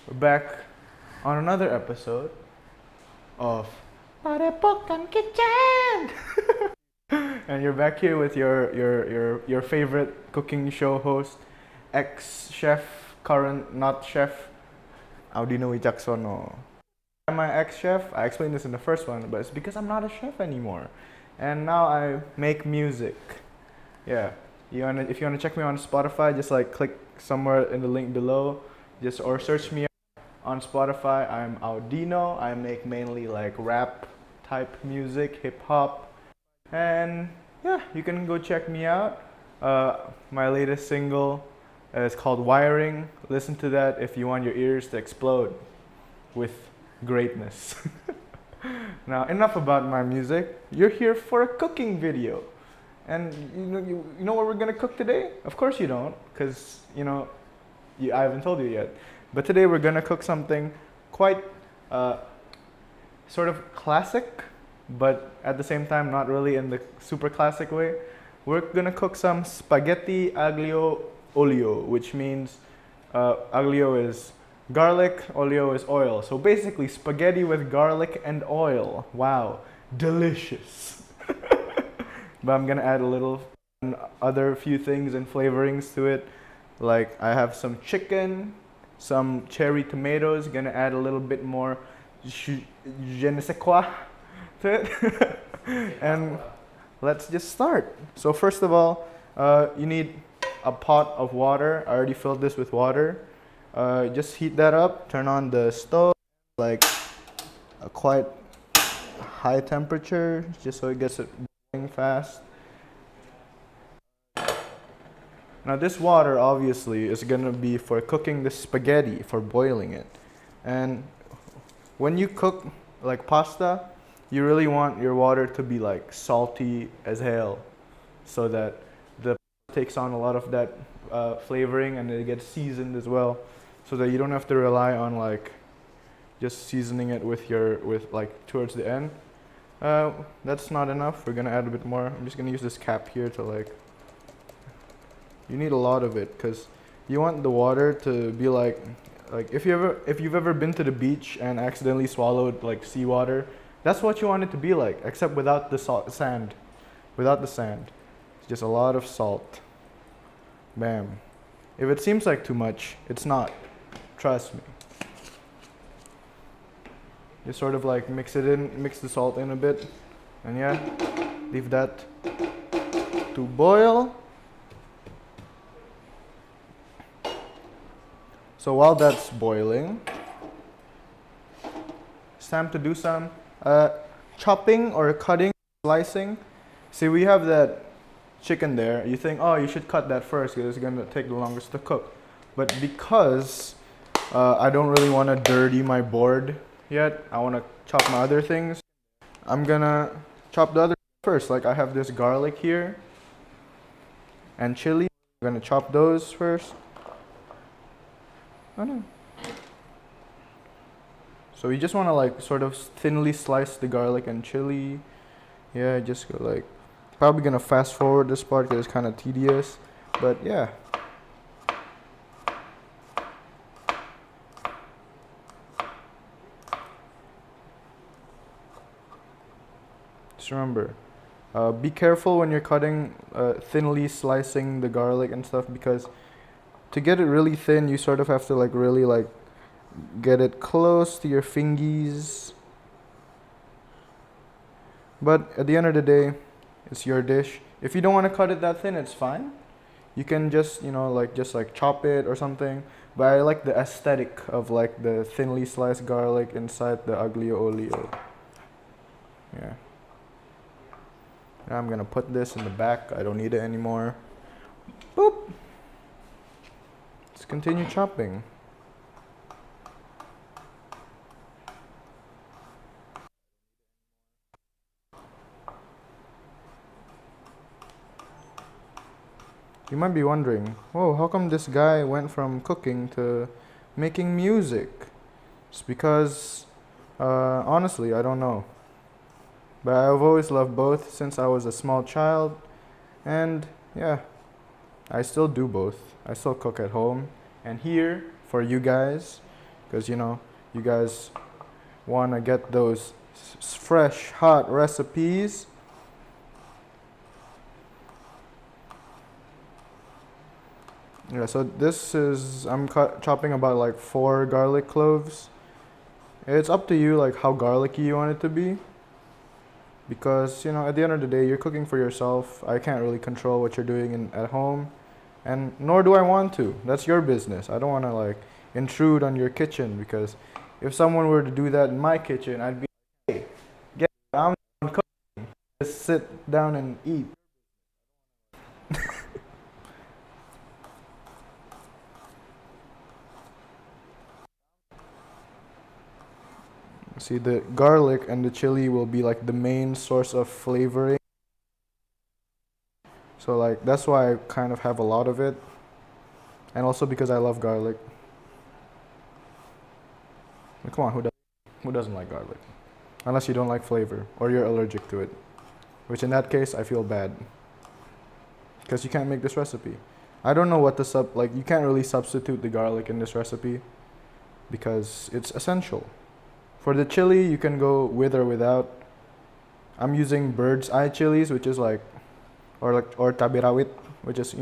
We're back on another episode of Padepokan Kitchen. And you're back here with your favorite cooking show host, ex-chef, current not chef, Audino Wicaksono. I'm my ex-chef. I explained this in the first one, but it's because I'm not a chef anymore. And now I make music. Yeah. If you wanna check me on Spotify, just like click somewhere in the link below. Just or search me on Spotify. I'm Audino. I make mainly like rap type music, hip hop, and yeah, you can go check me out. My latest single is called Wiring. Listen to that if you want your ears to explode with greatness. Now, enough about my music. You're here for a cooking video. And you know what we're gonna cook today? Of course you don't, because I haven't told you yet. But today we're gonna cook something quite sort of classic, but at the same time not really in the super classic way. We're gonna cook some spaghetti aglio olio, which means aglio is garlic, olio is oil. So basically spaghetti with garlic and oil. Wow, delicious. But I'm gonna add a little other few things and flavorings to it. Like I have some chicken, some cherry tomatoes, gonna add a little bit more je ne sais quoi to it. And let's just start. So first of all, you need a pot of water. I already filled this with water. Just heat that up, turn on the stove, like a quite high temperature, just so it gets it boiling fast. Now this water obviously is gonna be for cooking the spaghetti, for boiling it. And when you cook like pasta, you really want your water to be like salty as hell, so that the takes on a lot of that flavoring and it gets seasoned as well, so that you don't have to rely on like just seasoning it with like towards the end. That's not enough. We're gonna add a bit more. I'm just gonna use this cap here to like. You need a lot of it because you want the water to be like if you've ever been to the beach and accidentally swallowed like seawater, that's what you want it to be like, except without the sand. Without the sand, it's just a lot of salt. Bam. If it seems like too much, it's not. Trust me. Just sort of like mix the salt in a bit, and yeah, leave that to boil. So while that's boiling, it's time to do some chopping or cutting, slicing. See, we have that chicken there. You think, oh, you should cut that first because it's gonna take the longest to cook. But because I don't really want to dirty my board yet, I want to chop my other things. I'm gonna chop the other first. Like I have this garlic here and chili. I'm gonna chop those first. Oh no. So you just want to like sort of thinly slice the garlic and chili. Yeah, just go like, probably gonna fast forward this part because it's kind of tedious, but yeah. Just remember, be careful when you're cutting, thinly slicing the garlic and stuff, because to get it really thin, you sort of have to like really like get it close to your fingies. But at the end of the day, it's your dish. If you don't want to cut it that thin, it's fine. You can just, just like chop it or something. But I like the aesthetic of like the thinly sliced garlic inside the aglio olio. Yeah. Now I'm gonna put this in the back. I don't need it anymore. Boop. Let's continue chopping. You might be wondering, whoa, how come this guy went from cooking to making music? It's because, honestly, I don't know. But I've always loved both since I was a small child. And yeah, I still do both. I still cook at home and here for you guys. because you guys want to get those fresh, hot recipes. Yeah, so this is, I'm chopping about like 4 garlic cloves. It's up to you like how garlicky you want it to be, because at the end of the day you're cooking for yourself. I can't really control what you're doing at home, and nor do I want to. That's your business. I don't want to like intrude on your kitchen, because if someone were to do that in my kitchen, I'd be like, hey, get out, I'm cooking. Just sit down and eat. See, the garlic and the chili will be like the main source of flavoring. So like that's why I kind of have a lot of it. And also because I love garlic. Like, come on, who doesn't like garlic? Unless you don't like flavor or you're allergic to it. Which in that case I feel bad. Because you can't make this recipe. I don't know what you can't really substitute the garlic in this recipe because it's essential. For the chili, you can go with or without. I'm using bird's eye chilies, which is or tabirawit, which is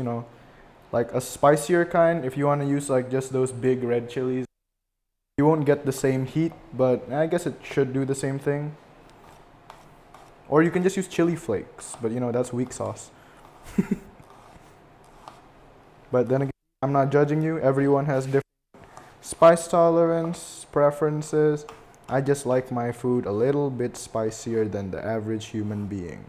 like a spicier kind. If you want to use like just those big red chilies, you won't get the same heat, but I guess it should do the same thing. Or you can just use chili flakes, but that's weak sauce. But then again, I'm not judging you. Everyone has different spice tolerance, preferences. I just like my food a little bit spicier than the average human being.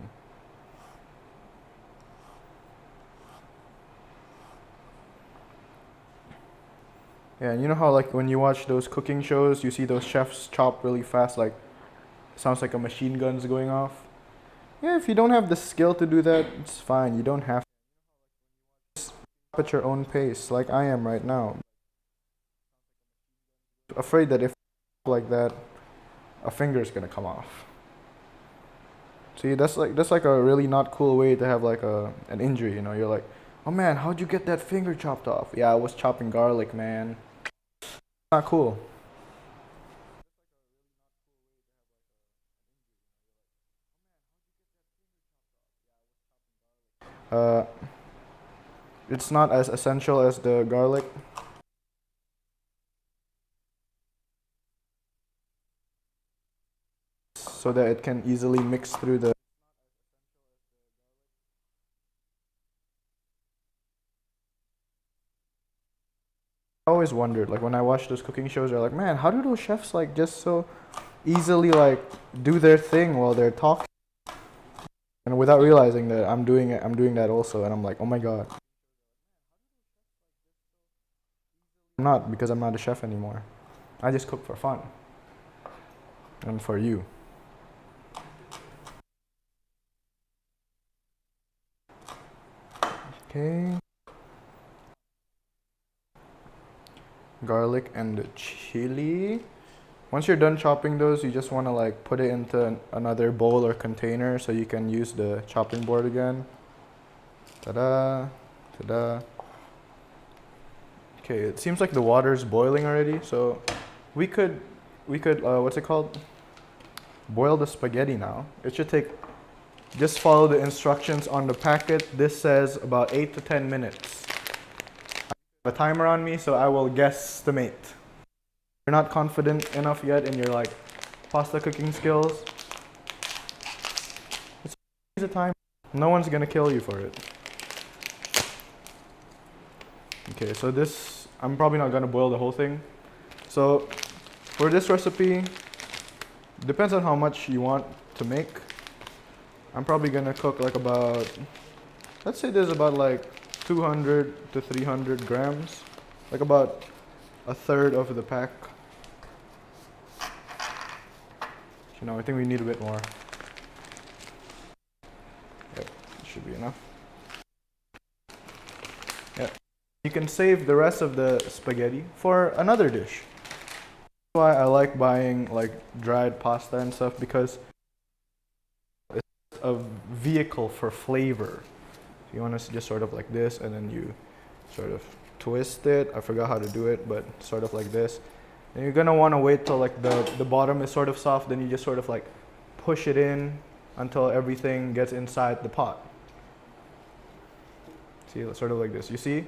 Yeah, and you know how like when you watch those cooking shows, you see those chefs chop really fast, like sounds like a machine gun's going off. Yeah, if you don't have the skill to do that, it's fine. You don't have to. Just chop at your own pace, like I am right now. Afraid that if like that, a finger's gonna come off. See, that's like a really not cool way to have like an injury. You're like, oh man, how'd you get that finger chopped off? Yeah, I was chopping garlic, man. Not cool. Uh, it's not as essential as the garlic. So that it can easily mix through the. I always wondered, like when I watch those cooking shows, they're like, man, how do those chefs like just so easily like do their thing while they're talking, and without realizing that I'm doing it, I'm doing that also, and I'm like, oh my god. I'm not, because I'm not a chef anymore. I just cook for fun and for you. Okay. Garlic and the chili. Once you're done chopping those, you just want to like put it into another bowl or container so you can use the chopping board again. Ta-da, ta-da. Okay, it seems like the water's boiling already, so we could what's it called? Boil the spaghetti now. It should take, just follow the instructions on the packet. This says about 8 to 10 minutes. I have a timer on me, so I will guesstimate. You're not confident enough yet in your like pasta cooking skills. It's a time. No one's gonna kill you for it. Okay, so this, I'm probably not gonna boil the whole thing. So for this recipe, depends on how much you want to make. I'm probably gonna cook like about, let's say there's about like 200 to 300 grams, like about a third of the pack. I think we need a bit more. Yep, should be enough. Yeah, you can save the rest of the spaghetti for another dish. That's why I like buying like dried pasta and stuff, because it's a vehicle for flavor. You want to just sort of like this, and then you sort of twist it. I forgot how to do it, but sort of like this. And you're gonna want to wait till like the bottom is sort of soft, then you just sort of like push it in until everything gets inside the pot. See, sort of like this. You see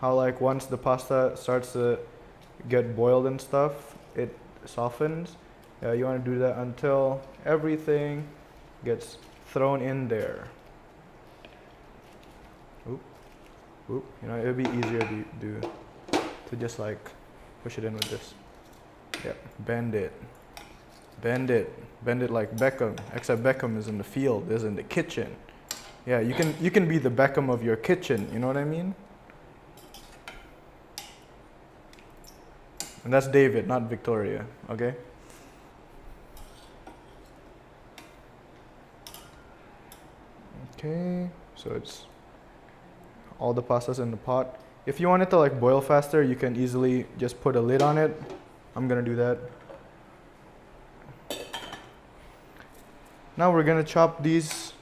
how like once the pasta starts to get boiled and stuff, it softens. You want to do that until everything gets thrown in there. Oop, oop. You know, it'd be easier to just like push it in with this. Yeah, bend it, bend it, bend it like Beckham. Except Beckham is in the field, is in the kitchen. Yeah, you can be the Beckham of your kitchen. You know what I mean? And that's David, not Victoria. Okay. Okay, so it's all the pasta's in the pot. If you want it to like boil faster, you can easily just put a lid on it. I'm gonna do that. Now we're gonna chop these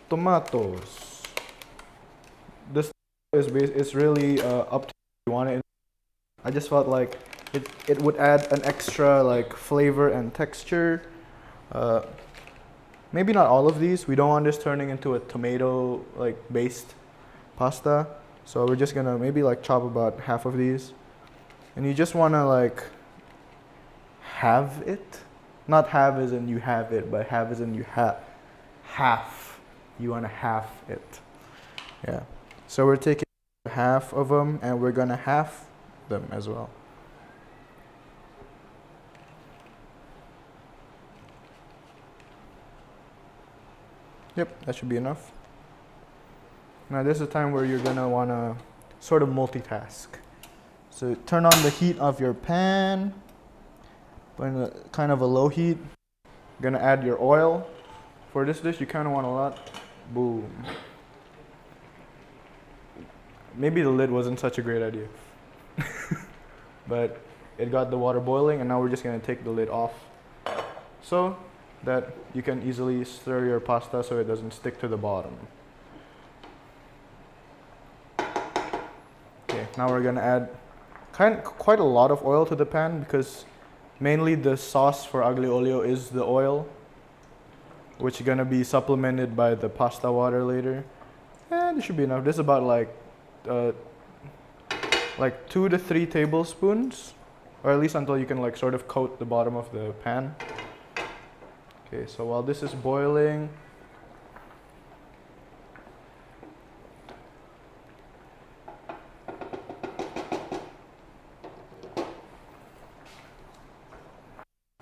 tomatoes. This is really up to you want it. I just felt like it would add an extra like flavor and texture. Maybe not all of these. We don't want this turning into a tomato like based pasta. So we're just gonna maybe like chop about half of these. And you just wanna like have it. Not have as in you have it, but have as in you have half. You wanna half it. Yeah. So we're taking half of them and we're gonna half them as well. Yep, that should be enough. Now this is a time where you're gonna wanna sort of multitask. So turn on the heat of your pan, put in a kind of a low heat. You're gonna add your oil. For this dish, you kind of want a lot. Boom. Maybe the lid wasn't such a great idea. But it got the water boiling and now we're just gonna take the lid off so that you can easily stir your pasta so it doesn't stick to the bottom. Okay, now we're gonna add quite a lot of oil to the pan because mainly the sauce for aglio olio is the oil, which is gonna be supplemented by the pasta water later. And this should be enough. This is about like 2 to 3 tablespoons, or at least until you can like sort of coat the bottom of the pan. Okay, so while this is boiling,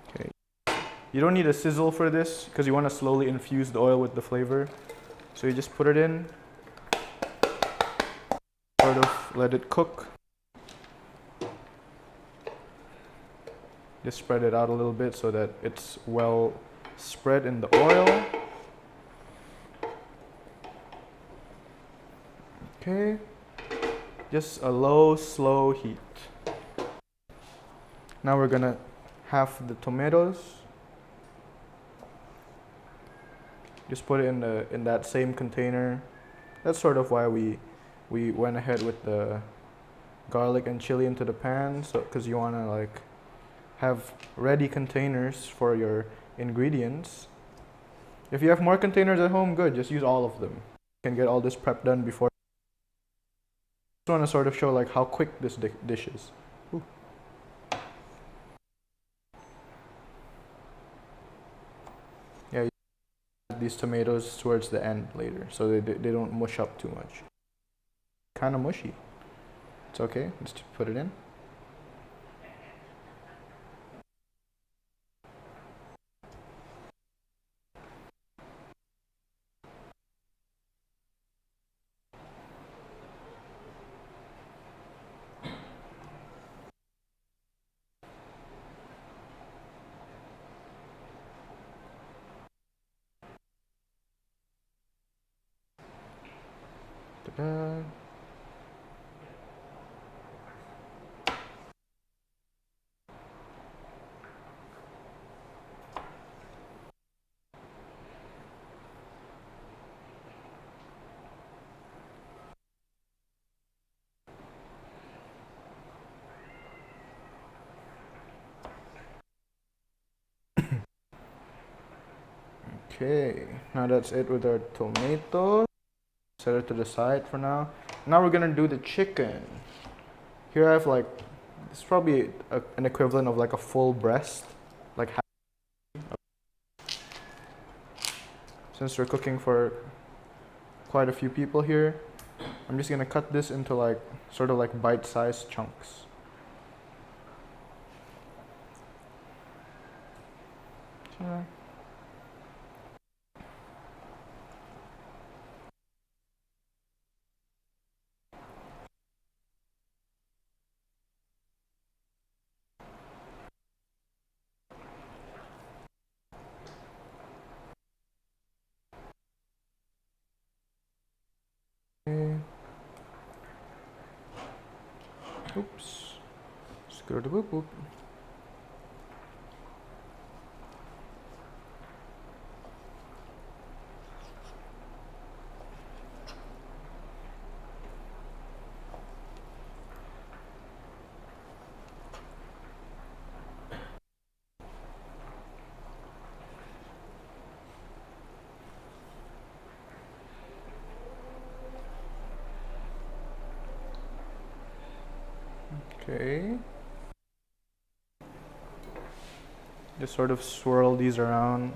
okay, you don't need a sizzle for this because you want to slowly infuse the oil with the flavor. So you just put it in, sort of let it cook. Just spread it out a little bit so that it's well spread in the oil. Okay, just a low, slow heat. Now we're gonna half the tomatoes. Just put it in that same container. That's sort of why we went ahead with the garlic and chili into the pan, so because you wanna like have ready containers for your ingredients. If you have more containers at home, good, just use all of them. You can get all this prep done before. I just want to sort of show like how quick this dish is. Ooh. Yeah, you add these tomatoes towards the end later so they don't mush up too much. Kind of mushy. It's okay, just put it in. Ta-da. Okay, now that's it with our tomatoes. Set it to the side for now. Now we're gonna do the chicken. Here I have like, it's probably an equivalent of like a full breast, like half. Since we're cooking for quite a few people here, I'm just gonna cut this into like sort of like bite-sized chunks. Okay. Oops. Screw the boop boop. Okay. Just sort of swirl these around,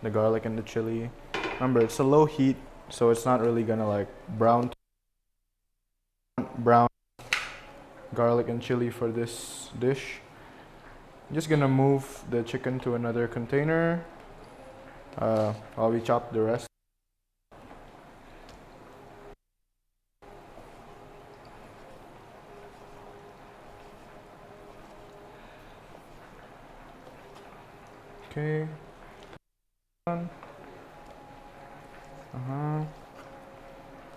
the garlic and the chili. Remember, it's a low heat, so it's not really gonna like brown garlic and chili for this dish. I'm just gonna move the chicken to another container while we chop the rest. Okay. Uh-huh.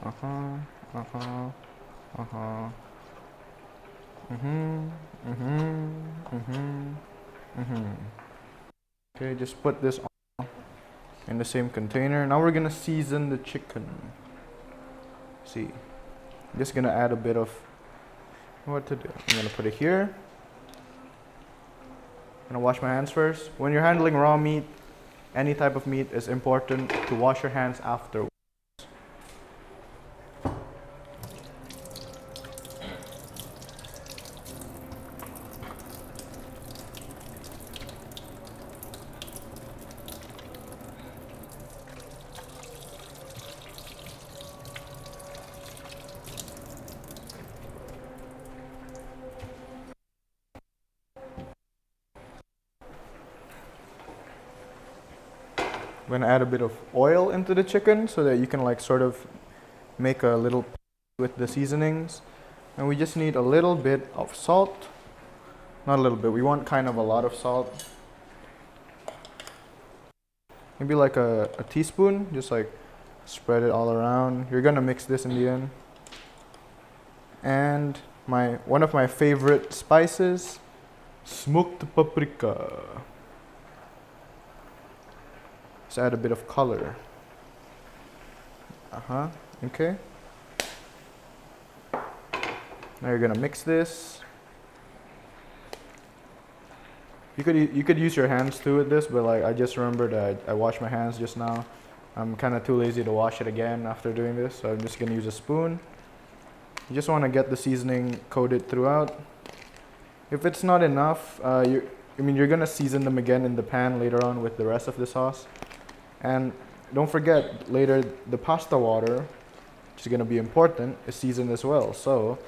Uh-huh. Uh-huh. Uh-huh. Okay, just put this on in the same container. Now we're gonna season the chicken. See, I'm just gonna add a bit of what to do. I'm gonna put it here. I'm gonna wash my hands first. When you're handling raw meat, any type of meat, it's important to wash your hands after. I'm gonna add a bit of oil into the chicken so that you can like sort of make a little with the seasonings. And we just need a little bit of salt. Not a little bit, we want kind of a lot of salt. Maybe like a teaspoon, just like spread it all around. You're gonna mix this in the end. And one of my favorite spices, smoked paprika. Let's add a bit of color. Okay. Now you're gonna mix this. You could use your hands too with this, but like I just remembered I washed my hands just now. I'm kind of too lazy to wash it again after doing this, so I'm just gonna use a spoon. You just want to get the seasoning coated throughout. If it's not enough, you're gonna season them again in the pan later on with the rest of the sauce. And don't forget, later the pasta water, which is gonna be important, is seasoned as well. So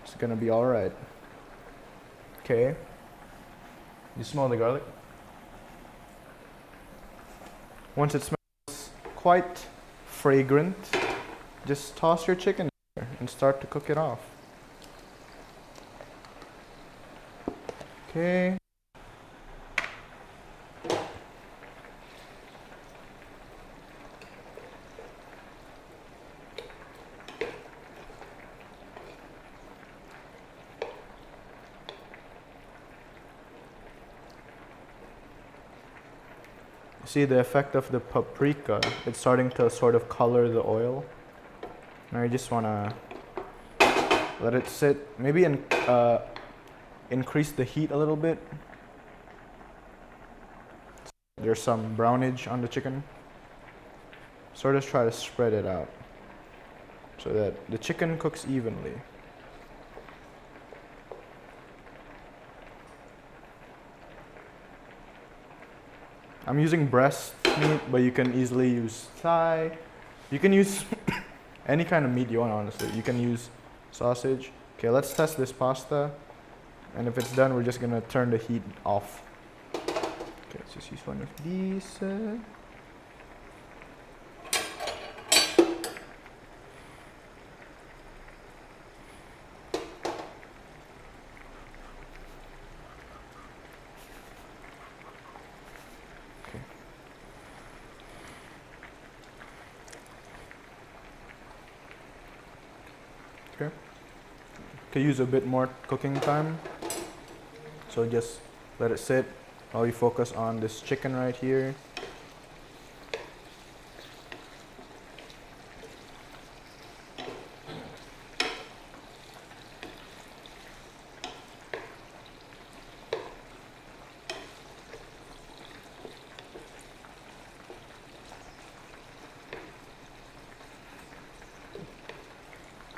it's gonna be all right. Okay. You smell the garlic? Once it smells quite fragrant, just toss your chicken in there and start to cook it off. Okay. See the effect of the paprika? It's starting to sort of color the oil. Now you just want to let it sit. Maybe increase the heat a little bit. there's some brownage on the chicken. Sort of try to spread it out so that the chicken cooks evenly. I'm using breast meat, but you can easily use thigh. You can use any kind of meat you want, honestly. You can use sausage. Okay, let's test this pasta. And if it's done, we're just gonna turn the heat off. Okay, let's just use one of these. Okay. Could use a bit more cooking time. So just let it sit while you focus on this chicken right here.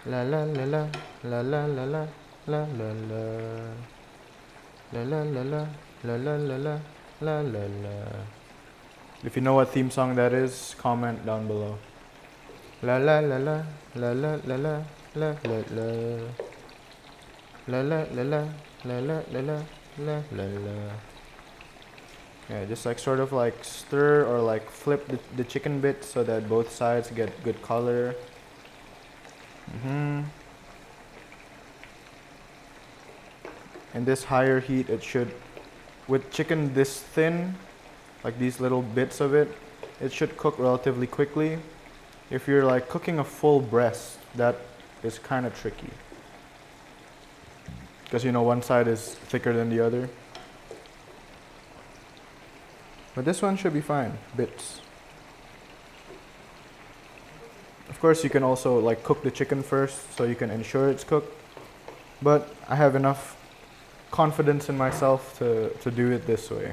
La la la la la la la la la la la. La la la la la la la la la la la. If you know what theme song that is, comment down below. La la la la la la la la la la la. La la la la la la la la la la la. Yeah, just like sort of like stir or like flip the chicken bit so that both sides get good color. And this higher heat, it should, with chicken this thin, like these little bits of it, it should cook relatively quickly. If you're like cooking a full breast, that is kind of tricky. Because you know one side is thicker than the other. But this one should be fine, bits. Of course you can also like cook the chicken first so you can ensure it's cooked. But I have enough confidence in myself to do it this way.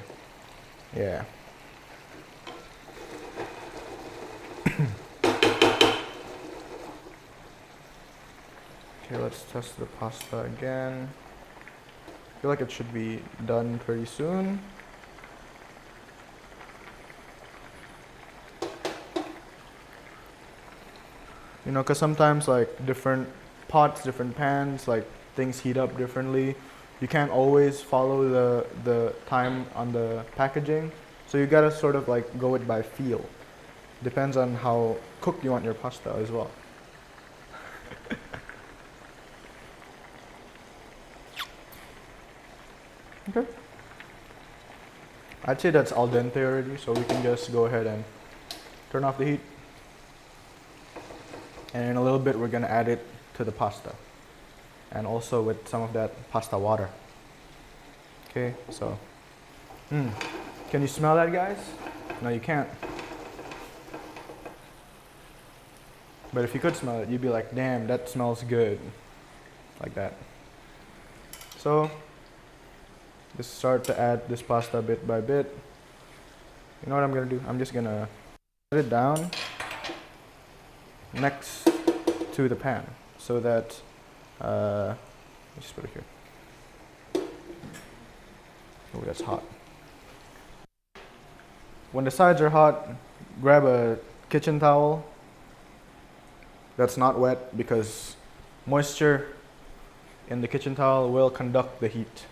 Yeah. Okay, let's test the pasta again. I feel like it should be done pretty soon. You know, because sometimes like different pots, different pans, like things heat up differently. You can't always follow the time on the packaging. So you gotta sort of like go it by feel. Depends on how cooked you want your pasta as well. Okay. I'd say that's al dente already, so we can just go ahead and turn off the heat. And in a little bit, we're gonna add it to the pasta. And also with some of that pasta water. Okay, so. Can you smell that, guys? No, you can't. But if you could smell it, you'd be like, damn, that smells good. Like that. So, just start to add this pasta bit by bit. You know what I'm gonna do? I'm just gonna set it down next to the pan so that let's just put it here. Oh, that's hot. When the sides are hot, grab a kitchen towel that's not wet, because moisture in the kitchen towel will conduct the heat.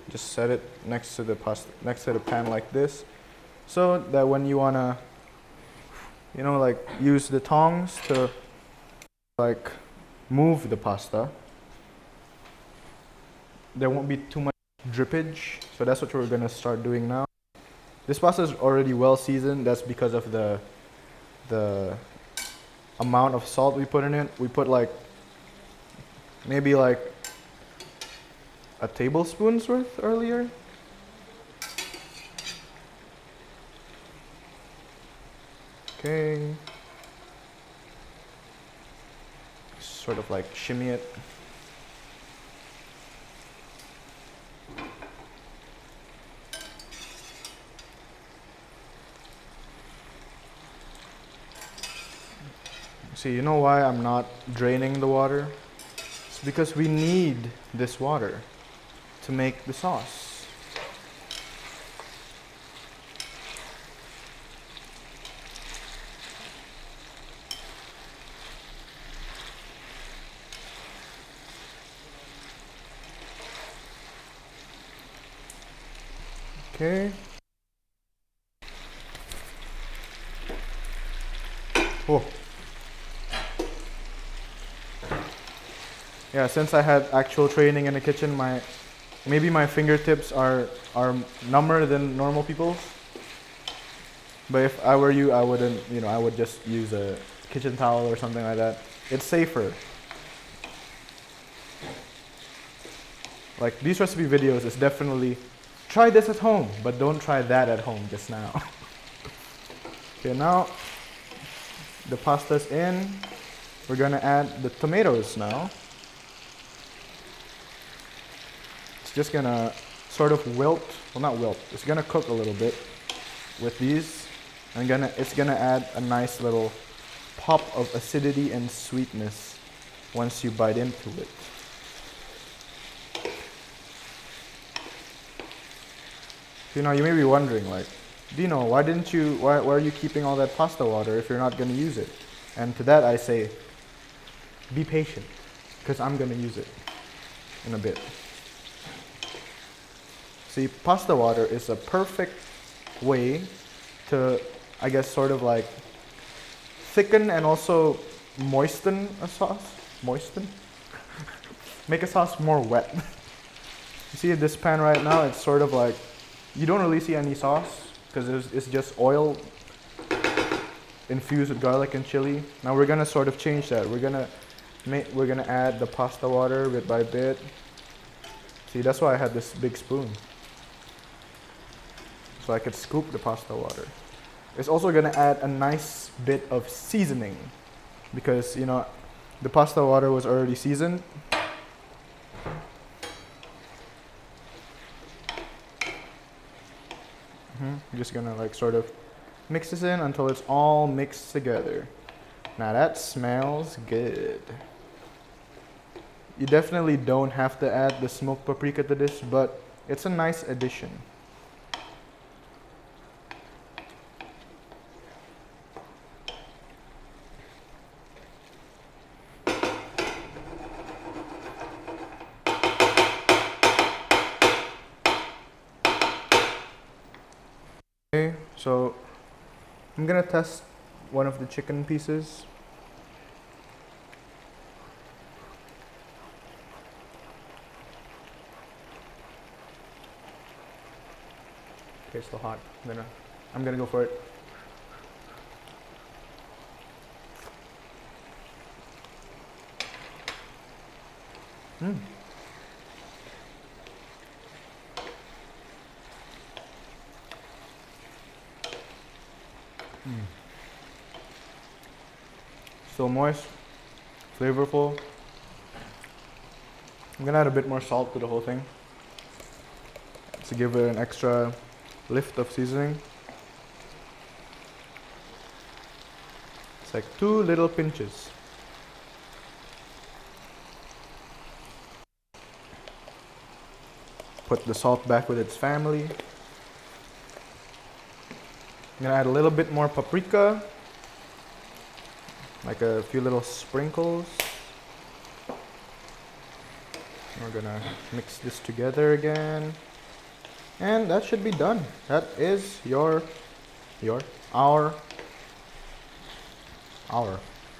Just set it next to the pan like this, so that when you wanna, you know, like use the tongs to like move the pasta, there won't be too much drippage. So that's what we're gonna start doing now. This pasta is already well seasoned. That's because of the amount of salt we put in it. We put like maybe like a tablespoon's worth earlier. Okay. Sort of like shimmy it. See, you know why I'm not draining the water? It's because we need this water to make the sauce. Okay. Oh. Yeah, since I had actual training in the kitchen, maybe my fingertips are number than normal people's. But if I were you, I wouldn't, I would just use a kitchen towel or something like that. It's safer. Like these recipe videos is definitely try this at home, but don't try that at home just now. Okay, now the pasta's in. We're gonna add the tomatoes now. It's just gonna sort of wilt, well not wilt, it's gonna cook a little bit with these. And it's gonna add a nice little pop of acidity and sweetness once you bite into it. So, you may be wondering, like, Dino, why are you keeping all that pasta water if you're not gonna use it? And to that I say, be patient, because I'm gonna use it in a bit. See, pasta water is a perfect way to, I guess, sort of like thicken and also moisten a sauce. Moisten? Make a sauce more wet. You see this pan right now, it's sort of like, you don't really see any sauce because it's just oil infused with garlic and chili. Now we're gonna sort of change that. We're gonna add the pasta water bit by bit. See, that's why I had this big spoon, so I could scoop the pasta water. It's also gonna add a nice bit of seasoning because the pasta water was already seasoned. I'm just gonna like sort of mix this in until it's all mixed together. Now that smells good. You definitely don't have to add the smoked paprika to this, but it's a nice addition. Okay, so I'm gonna test one of the chicken pieces. Okay, it's still hot. I'm gonna go for it. So moist, flavorful. I'm gonna add a bit more salt to the whole thing to give it an extra lift of seasoning. It's like 2 little pinches. Put the salt back with its family. I'm gonna add a little bit more paprika, like a few little sprinkles. We're gonna mix this together again. And that should be done. That is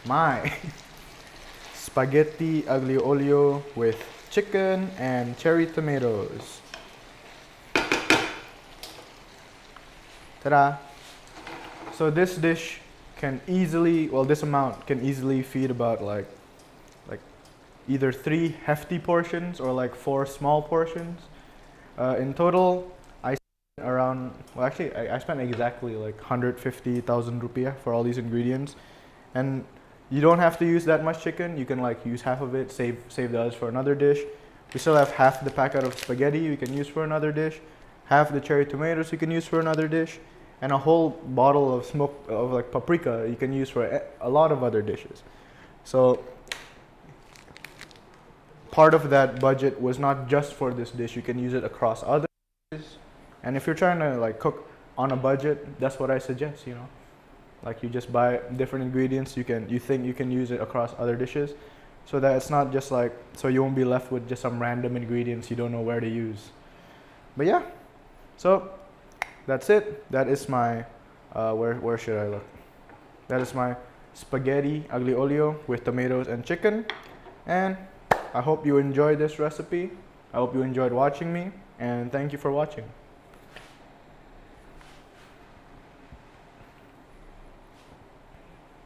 my spaghetti aglio olio with chicken and cherry tomatoes. Ta-da! So this dish can easily, this amount can easily feed about like either 3 hefty portions or like 4 small portions. In total, I spent around, I spent exactly like 150,000 rupiah for all these ingredients. And you don't have to use that much chicken. You can like use half of it, save the others for another dish. We still have half the packet of spaghetti we can use for another dish. Half the cherry tomatoes you can use for another dish. and a whole bottle of like paprika you can use for a lot of other dishes. So part of that budget was not just for this dish. You can use it across other dishes. And if you're trying to like cook on a budget, that's what I suggest, you know. Like you just buy different ingredients you think you can use it across other dishes, so that it's not just like, so you won't be left with just some random ingredients you don't know where to use. But yeah, so that's it. That is my where should I look? That is my spaghetti aglio olio with tomatoes and chicken. And I hope you enjoyed this recipe. I hope you enjoyed watching me, and thank you for watching.